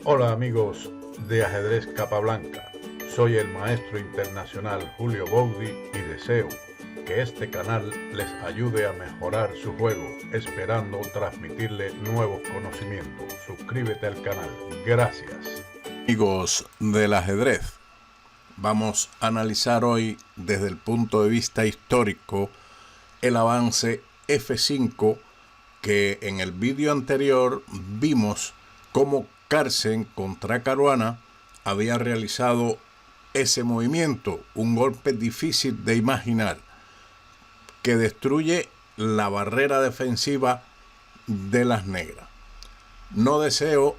Hola amigos de Ajedrez Capablanca, soy el maestro internacional Julio Boudi y deseo que este canal les ayude a mejorar su juego, esperando transmitirle nuevos conocimientos. Suscríbete al canal. Gracias. Amigos del ajedrez, vamos a analizar hoy desde el punto de vista histórico el avance F5 que en el vídeo anterior vimos cómo Carlsen contra Caruana había realizado ese movimiento, un golpe difícil de imaginar que destruye la barrera defensiva de las negras. No deseo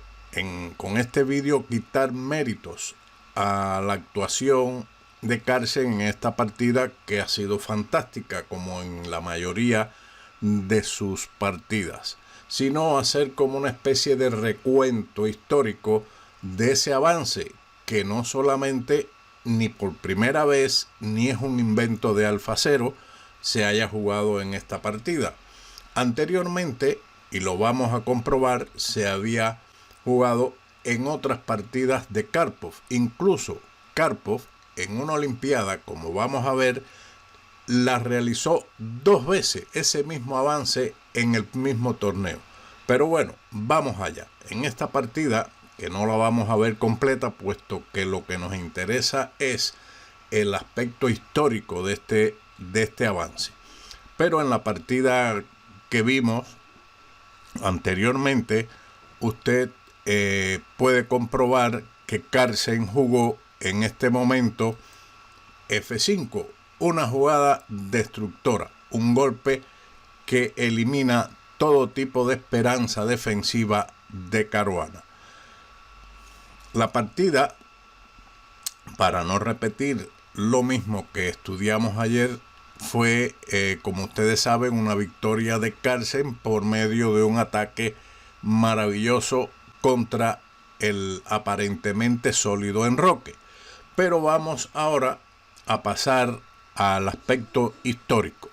con este vídeo quitar méritos a la actuación de Carlsen en esta partida, que ha sido fantástica como en la mayoría de sus partidas, sino hacer como una especie de recuento histórico de ese avance que no solamente ni por primera vez ni es un invento de AlphaZero se haya jugado en esta partida. Anteriormente, y lo vamos a comprobar, se había jugado en otras partidas de Karpov. Incluso Karpov en una olimpiada, como vamos a ver, la realizó 2 veces ese mismo avance en el mismo torneo. Pero bueno, vamos allá. En esta partida, que no la vamos a ver completa, puesto que lo que nos interesa es el aspecto histórico de este avance. Pero en la partida que vimos anteriormente, usted puede comprobar que Carlsen jugó en este momento F5, una jugada destructora, un golpe que elimina todo tipo de esperanza defensiva de Caruana. La partida, para no repetir lo mismo que estudiamos ayer, fue, como ustedes saben, una victoria de Carlsen por medio de un ataque maravilloso contra el aparentemente sólido Enroque. Pero vamos ahora a pasar al aspecto histórico.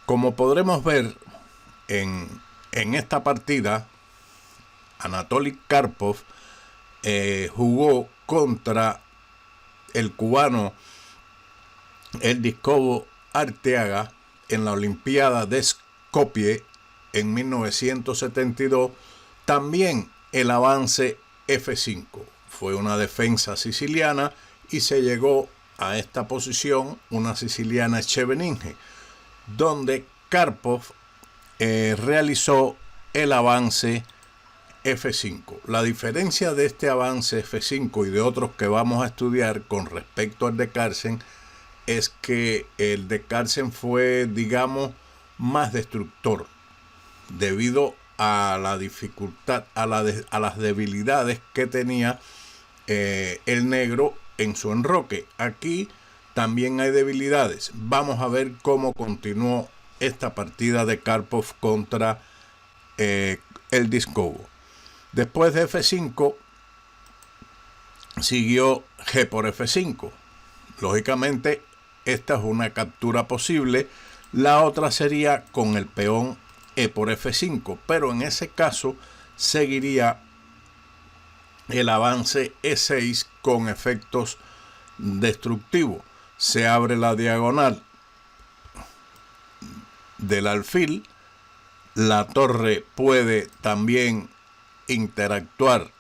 Como podremos ver en esta partida, Anatoly Karpov jugó contra el cubano Eldiscobo Arteaga en la Olimpiada de Skopje en 1972. También el avance F5 fue una defensa siciliana y se llegó a esta posición una siciliana Scheveningen, donde Karpov realizó el avance F5. La diferencia de este avance F5 y de otros que vamos a estudiar con respecto al de Carlsen es que el de Carlsen fue, digamos, más destructor debido a la dificultad, a las debilidades que tenía el negro en su enroque. Aquí también hay debilidades. Vamos a ver cómo continuó esta partida de Karpov contra Eldiscobo. Después de F5 siguió G por F5. Lógicamente esta es una captura posible. La otra sería con el peón E por F5, pero en ese caso seguiría el avance E6 con efectos destructivos. Se abre la diagonal del alfil. La torre puede también interactuar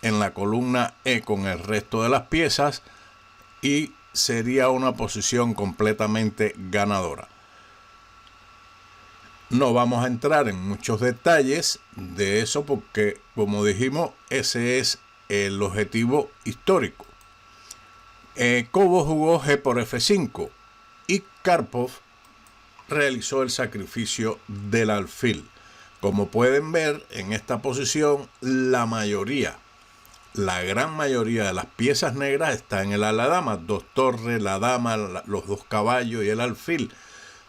en la columna E con el resto de las piezas y sería una posición completamente ganadora. No vamos a entrar en muchos detalles de eso porque, como dijimos, ese es el objetivo histórico. Cobo jugó G por F5 y Karpov realizó el sacrificio del alfil. Como pueden ver, en esta posición la gran mayoría de las piezas negras está en el ala dama, 2 torres, la dama, los 2 caballos y el alfil,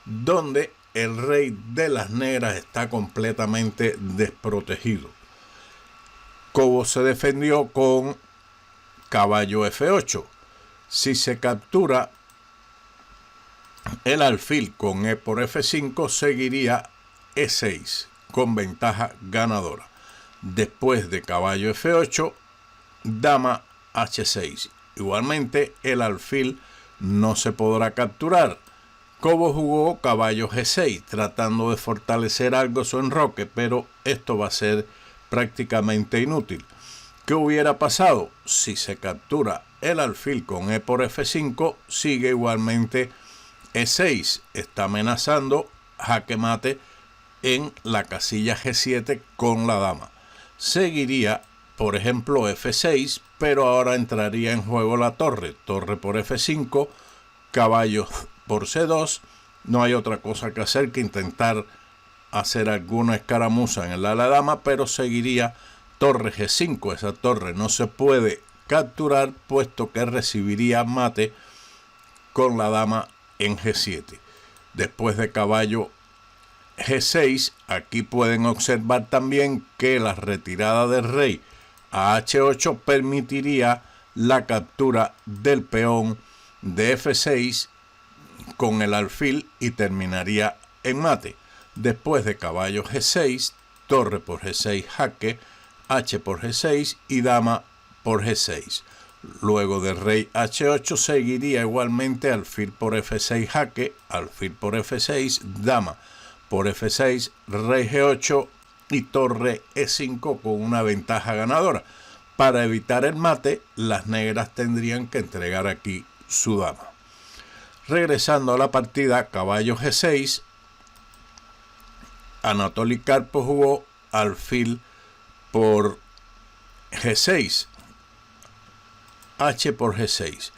donde el rey de las negras está completamente desprotegido. Cobo se defendió con caballo F8. Si se captura el alfil con E por F5, seguiría E6 con ventaja ganadora. Después de caballo F8, dama h6. Igualmente el alfil no se podrá capturar. Cobo jugó caballo g6, tratando de fortalecer algo su enroque, pero esto va a ser prácticamente inútil. ¿Qué hubiera pasado? Si se captura el alfil con e por f5, sigue igualmente e6. Está amenazando jaque mate en la casilla g7 con la dama. Seguiría, por ejemplo, f6, pero ahora entraría en juego la torre. Torre por f5, caballo por c2. No hay otra cosa que hacer que intentar hacer alguna escaramuza en el ala dama, pero seguiría torre g5. Esa torre no se puede capturar puesto que recibiría mate con la dama en g7. Después de caballo g6, aquí pueden observar también que la retirada del rey a h8 permitiría la captura del peón de f6 con el alfil y terminaría en mate. Después de caballo g6, torre por g6 jaque, h por g6 y dama por g6. Luego de rey h8 seguiría igualmente alfil por f6 jaque, alfil por f6, dama por f6, rey g8 y torre e5 con una ventaja ganadora. Para evitar el mate, las negras tendrían que entregar aquí su dama. Regresando a la partida, caballo g6, Anatoly Karpov jugó alfil por g6, h por g6.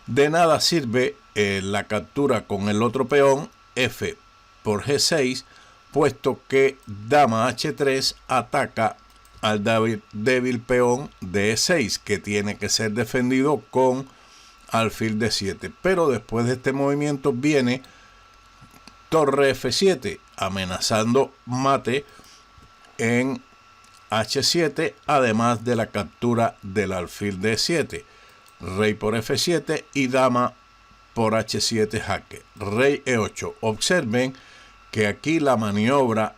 De nada sirve la captura con el otro peón, f por g6, puesto que dama h3 ataca al débil peón de e6, que tiene que ser defendido con alfil d7. Pero después de este movimiento viene torre f7, amenazando mate en h7, además de la captura del alfil d7, rey por f7 y dama por h7 jaque, rey e8. Observen que aquí la maniobra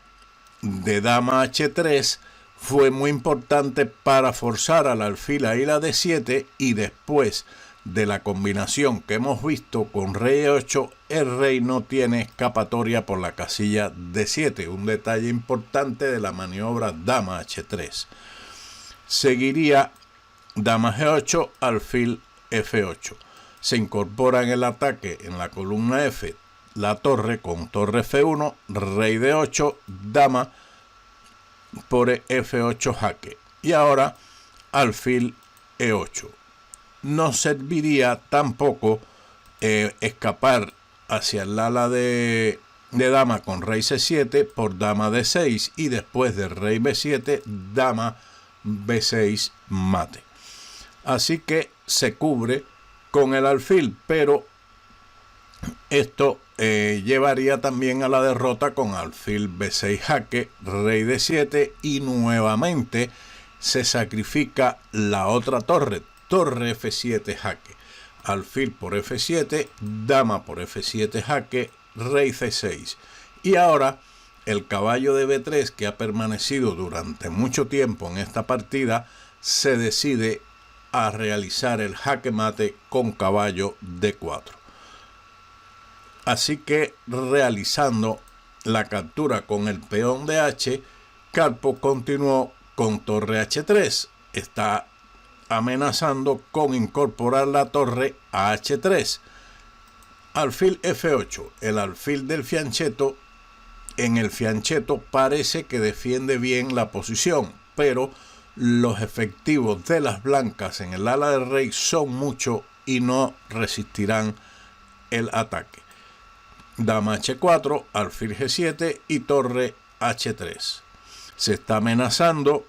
de dama h3 fue muy importante para forzar al alfil a ir a d7, y después de la combinación que hemos visto con rey e8, el rey no tiene escapatoria por la casilla d7, un detalle importante de la maniobra dama h3. Seguiría dama g8, alfil f8. Se incorpora en el ataque en la columna f la torre con torre f1, rey d8, dama por f8 jaque, y ahora alfil e8. No serviría tampoco escapar hacia el ala de dama con rey c7 por dama d6, y después de rey b7, dama b6 mate. Así que se cubre con el alfil, pero esto llevaría también a la derrota con alfil b6 jaque, rey d7, y nuevamente se sacrifica la otra torre, torre f7 jaque, alfil por f7, dama por f7 jaque, rey c6. Y ahora el caballo de b3, que ha permanecido durante mucho tiempo en esta partida, se decide a realizar el jaque mate con caballo d4. Así que, realizando la captura con el peón de h, Karpov continuó con torre h3. Está amenazando con incorporar la torre a h3. Alfil f8. El alfil del fianchetto, en el fianchetto parece que defiende bien la posición, pero los efectivos de las blancas en el ala del rey son muchos y no resistirán el ataque. Dama h4, alfil g7 y torre h3. Se está amenazando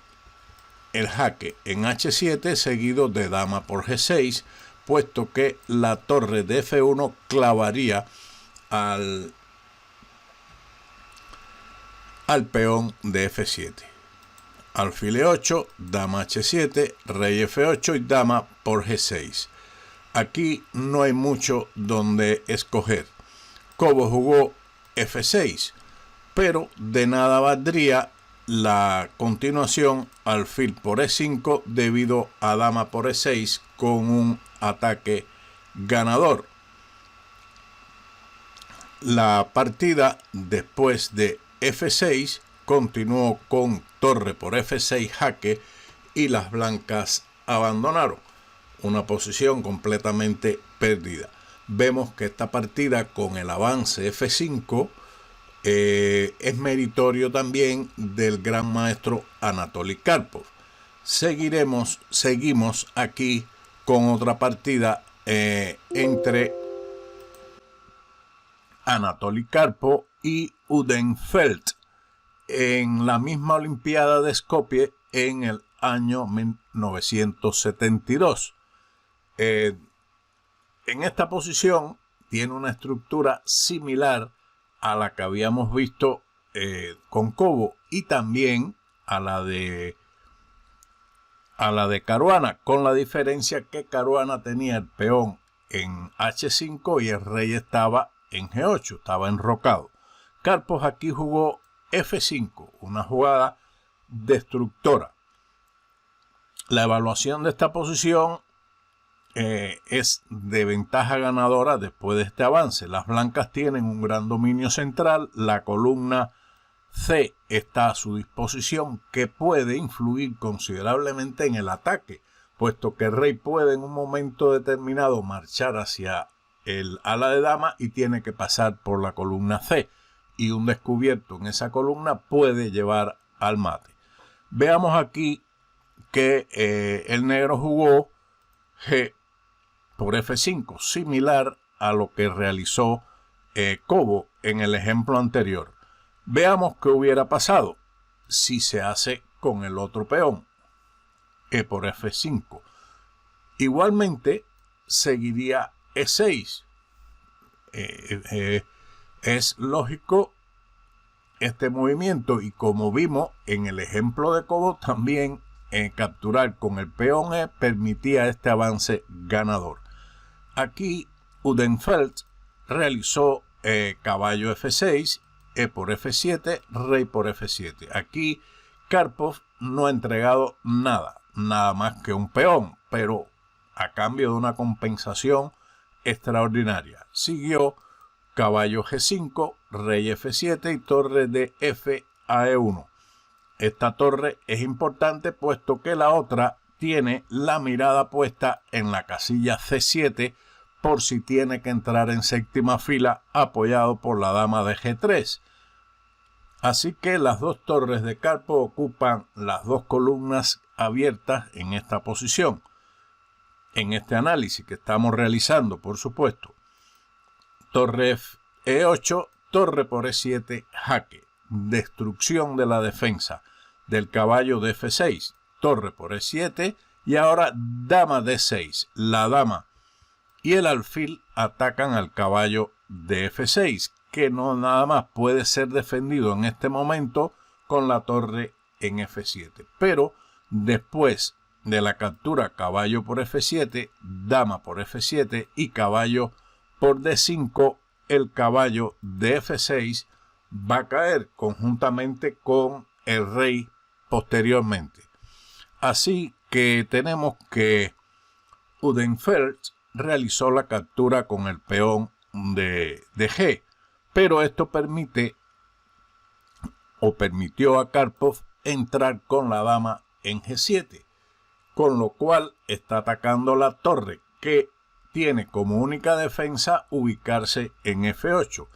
el jaque en h7 seguido de dama por g6, puesto que la torre de f1 clavaría al peón de f7. Alfil e8, dama h7, rey f8 y dama por g6. Aquí no hay mucho donde escoger. Cobo jugó f6, pero de nada valdría la continuación alfil por E5 debido a dama por E6 con un ataque ganador. La partida después de F6 continuó con torre por F6 jaque y las blancas abandonaron una posición completamente perdida. Vemos que esta partida con el avance F5 es meritorio también del gran maestro Anatoly Karpov. Seguimos aquí con otra partida entre Anatoly Karpov y Udenfeld en la misma Olimpiada de Skopje en el año 1972. En esta posición tiene una estructura similar a la que habíamos visto con Cobo y también a la de Caruana, con la diferencia que Caruana tenía el peón en H5 y el rey estaba en G8, estaba enrocado. Karpov aquí jugó F5, una jugada destructora. La evaluación de esta posición es de ventaja ganadora después de este avance. Las blancas tienen un gran dominio central, la columna C está a su disposición, que puede influir considerablemente en el ataque, puesto que el rey puede en un momento determinado marchar hacia el ala de dama y tiene que pasar por la columna C, y un descubierto en esa columna puede llevar al mate. Veamos aquí que el negro jugó G por F5, similar a lo que realizó Cobo en el ejemplo anterior. Veamos qué hubiera pasado si se hace con el otro peón, E por F5. Igualmente seguiría E6. Es lógico este movimiento, y como vimos en el ejemplo de Cobo, también capturar con el peón E permitía este avance ganador. Aquí Udenfeld realizó caballo F6, E por F7, rey por F7. Aquí Karpov no ha entregado nada más que un peón, pero a cambio de una compensación extraordinaria. Siguió caballo G5, rey F7 y torre de F a E1. Esta torre es importante puesto que la otra tiene la mirada puesta en la casilla C7 por si tiene que entrar en séptima fila apoyado por la dama de G3. Así que las dos torres de Karpov ocupan las dos columnas abiertas en esta posición. En este análisis que estamos realizando, por supuesto, torre E8, torre por E7, jaque, destrucción de la defensa del caballo de F6, torre por E7 y ahora dama D6. La dama y el alfil atacan al caballo de F6, que no nada más puede ser defendido en este momento con la torre en F7. Pero después de la captura caballo por F7, dama por F7 y caballo por D5, el caballo de F6 va a caer conjuntamente con el rey posteriormente. Así que tenemos que Udenfeld realizó la captura con el peón de G, pero esto permitió a Karpov entrar con la dama en G7, con lo cual está atacando la torre, que tiene como única defensa ubicarse en F8,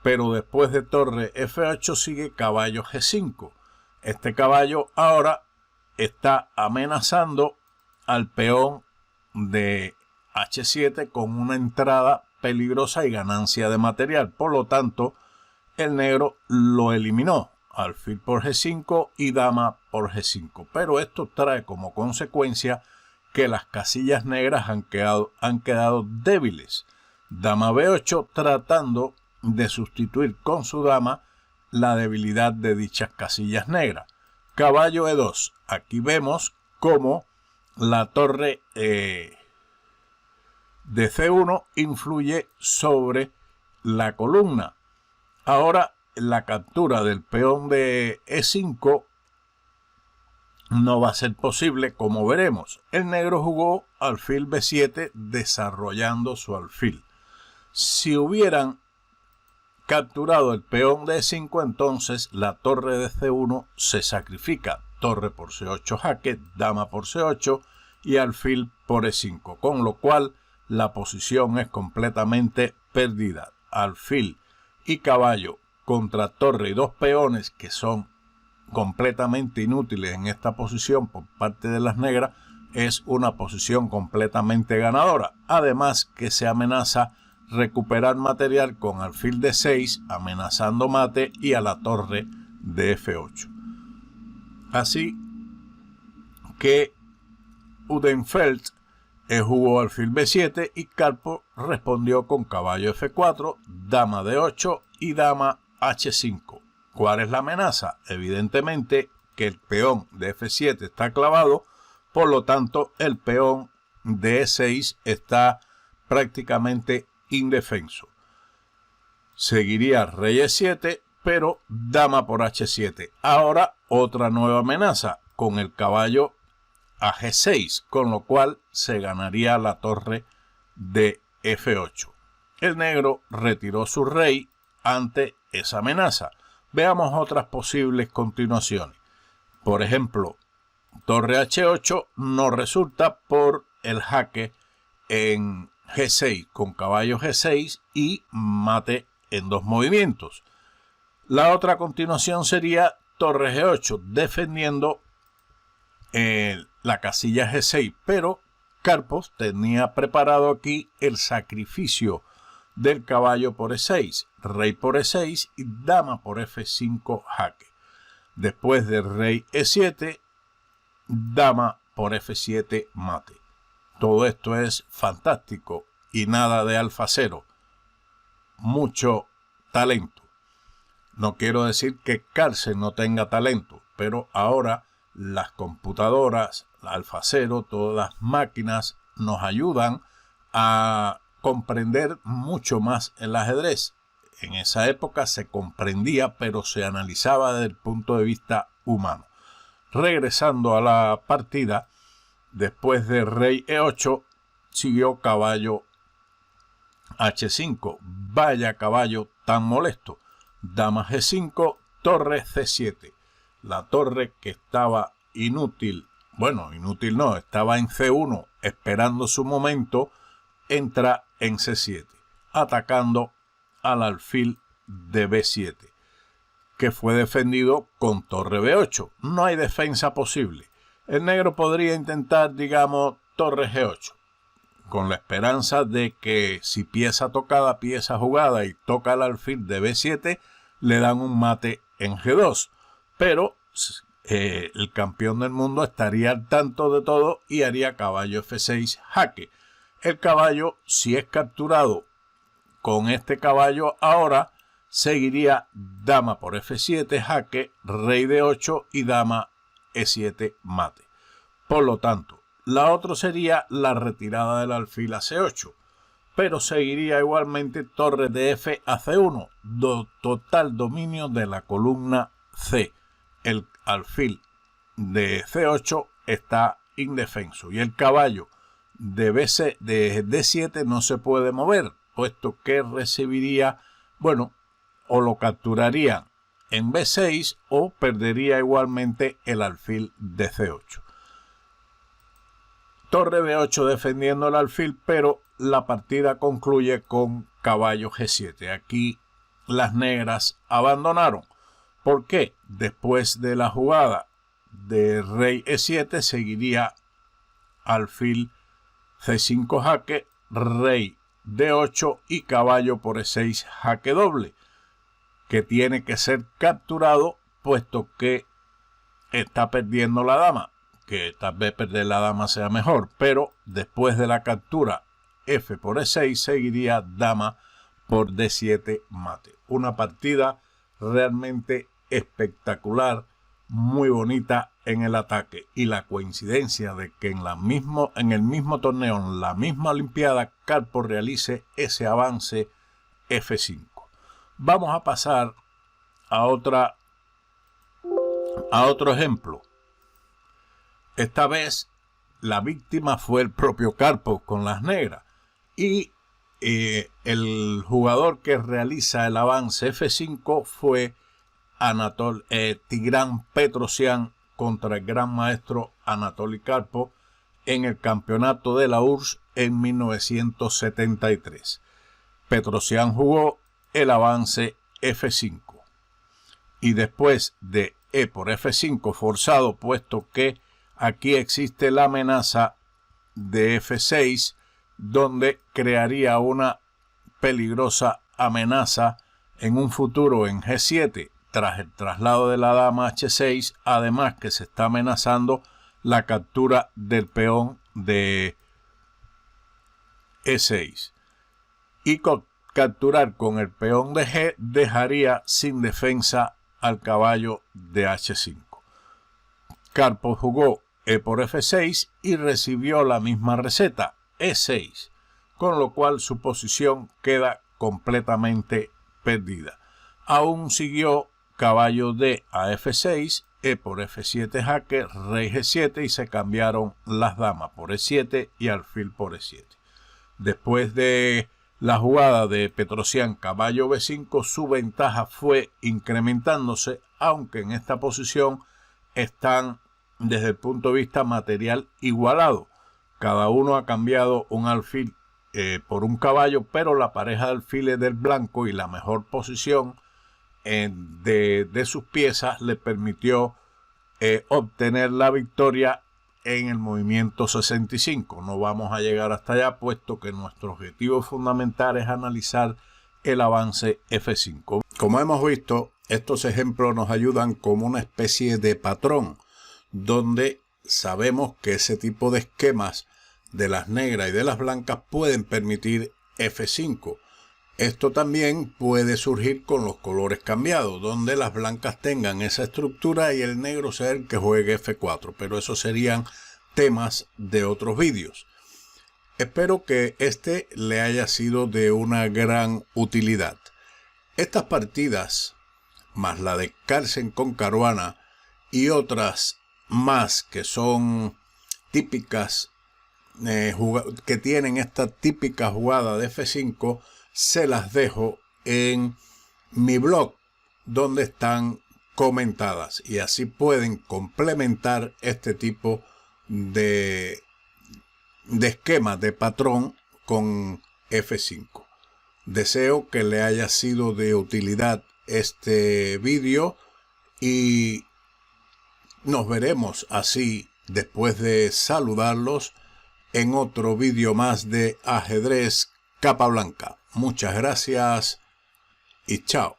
pero después de torre F8 sigue caballo G5. Este caballo ahora está amenazando al peón de H7 con una entrada peligrosa y ganancia de material. Por lo tanto, el negro lo eliminó, alfil por G5 y dama por G5. Pero esto trae como consecuencia que las casillas negras han quedado débiles. Dama B8 tratando de sustituir con su dama la debilidad de dichas casillas negras. Caballo E2. Aquí vemos cómo la torre de C1 influye sobre la columna. Ahora la captura del peón de E5 no va a ser posible, como veremos. El negro jugó alfil B7 desarrollando su alfil. Si hubieran capturado el peón de E5, entonces la torre de C1 se sacrifica. Torre por C8 jaque, dama por C8 y alfil por E5, con lo cual la posición es completamente perdida. Alfil y caballo contra torre y dos peones que son completamente inútiles en esta posición por parte de las negras, es una posición completamente ganadora. Además que se amenaza recuperar material con alfil de 6 amenazando mate y a la torre de F8. Así que Udenfeld jugó alfil B7 y Karpov respondió con caballo F4, dama D8 y dama H5. ¿Cuál es la amenaza? Evidentemente que el peón de F7 está clavado, por lo tanto el peón de E6 está prácticamente indefenso. Seguiría rey E7, pero dama por H7. Ahora otra nueva amenaza con el caballo a G6, con lo cual se ganaría la torre de F8. El negro retiró su rey ante esa amenaza. Veamos otras posibles continuaciones. Por ejemplo, torre H8 no resulta por el jaque en G6 con caballo G6 y mate en dos movimientos. La otra continuación sería torre G8 defendiendo la casilla G6, pero Karpov tenía preparado aquí el sacrificio del caballo por E6, rey por E6 y dama por F5 jaque. Después de rey E7, dama por F7 mate. Todo esto es fantástico y nada de alfa cero. Mucho talento. No quiero decir que Carlsen no tenga talento, pero ahora las computadoras, la alfa cero, todas las máquinas nos ayudan a comprender mucho más el ajedrez. En esa época se comprendía, pero se analizaba desde el punto de vista humano. Regresando a la partida, después de rey E8, siguió caballo H5. Vaya caballo tan molesto. Dama G5, torre C7. La torre que estaba inútil, bueno, inútil no, estaba en C1 esperando su momento, entra en C7, atacando al alfil de B7, que fue defendido con torre B8. No hay defensa posible. El negro podría intentar, digamos, torre G8, con la esperanza de que si pieza tocada, pieza jugada y toca el alfil de B7, le dan un mate en G2. Pero el campeón del mundo estaría al tanto de todo y haría caballo F6 jaque. El caballo, si es capturado con este caballo ahora, seguiría dama por F7 jaque, rey de 8 y dama E7 mate. Por lo tanto, la otra sería la retirada del alfil a C8, pero seguiría igualmente torre de F a C1, total dominio de la columna C. El alfil de C8 está indefenso y el caballo de D7 no se puede mover, puesto que recibiría, bueno, o lo capturaría en B6 o perdería igualmente el alfil de C8. Torre B8 defendiendo el alfil, pero la partida concluye con caballo G7. Aquí las negras abandonaron. ¿Por qué? Después de la jugada de rey E7 seguiría alfil C5 jaque, rey D8 y caballo por E6 jaque doble, que tiene que ser capturado puesto que está perdiendo la dama, que tal vez perder la dama sea mejor, pero después de la captura F por E6 seguiría dama por D7 mate. Una partida realmente espectacular, muy bonita en el ataque, y la coincidencia de que en el mismo torneo, en la misma olimpiada, Karpov realice ese avance F5. Vamos a pasar a otro ejemplo. Esta vez la víctima fue el propio Karpov con las negras. Y el jugador que realiza el avance F5 fue Tigran Petrosyan contra el gran maestro Anatoly Karpov en el campeonato de la URSS en 1973. Petrosyan jugó el avance F5 y después de E por F5 forzado, puesto que aquí existe la amenaza de F6, donde crearía una peligrosa amenaza en un futuro en G7 tras el traslado de la dama H6, además que se está amenazando la captura del peón de E6. Y capturar con el peón de G dejaría sin defensa al caballo de H5. Karpov jugó E por F6 y recibió la misma receta, E6, con lo cual su posición queda completamente perdida. Aún siguió caballo D a F6, E por F7 jaque, rey G7 y se cambiaron las damas por E7 y alfil por E7. Después de la jugada de Petrosyan caballo B5, su ventaja fue incrementándose, aunque en esta posición están desde el punto de vista material igualado. Cada uno ha cambiado un alfil por un caballo, pero la pareja de alfiles del blanco y la mejor posición de sus piezas le permitió obtener la victoria en el movimiento 65. No vamos a llegar hasta allá, puesto que nuestro objetivo fundamental es analizar el avance F5. Como hemos visto, estos ejemplos nos ayudan como una especie de patrón, donde sabemos que ese tipo de esquemas de las negras y de las blancas pueden permitir F5. Esto también puede surgir con los colores cambiados, donde las blancas tengan esa estructura y el negro sea el que juegue F4, pero esos serían temas de otros vídeos. Espero que este le haya sido de una gran utilidad. Estas partidas, más la de Carlsen con Caruana y otras más que son típicas, que tienen esta típica jugada de F5, se las dejo en mi blog, donde están comentadas, y así pueden complementar este tipo de esquema de patrón con F5. Deseo que le haya sido de utilidad este vídeo y nos veremos así, después de saludarlos, en otro vídeo más de ajedrez capa blanca. Muchas gracias y chao.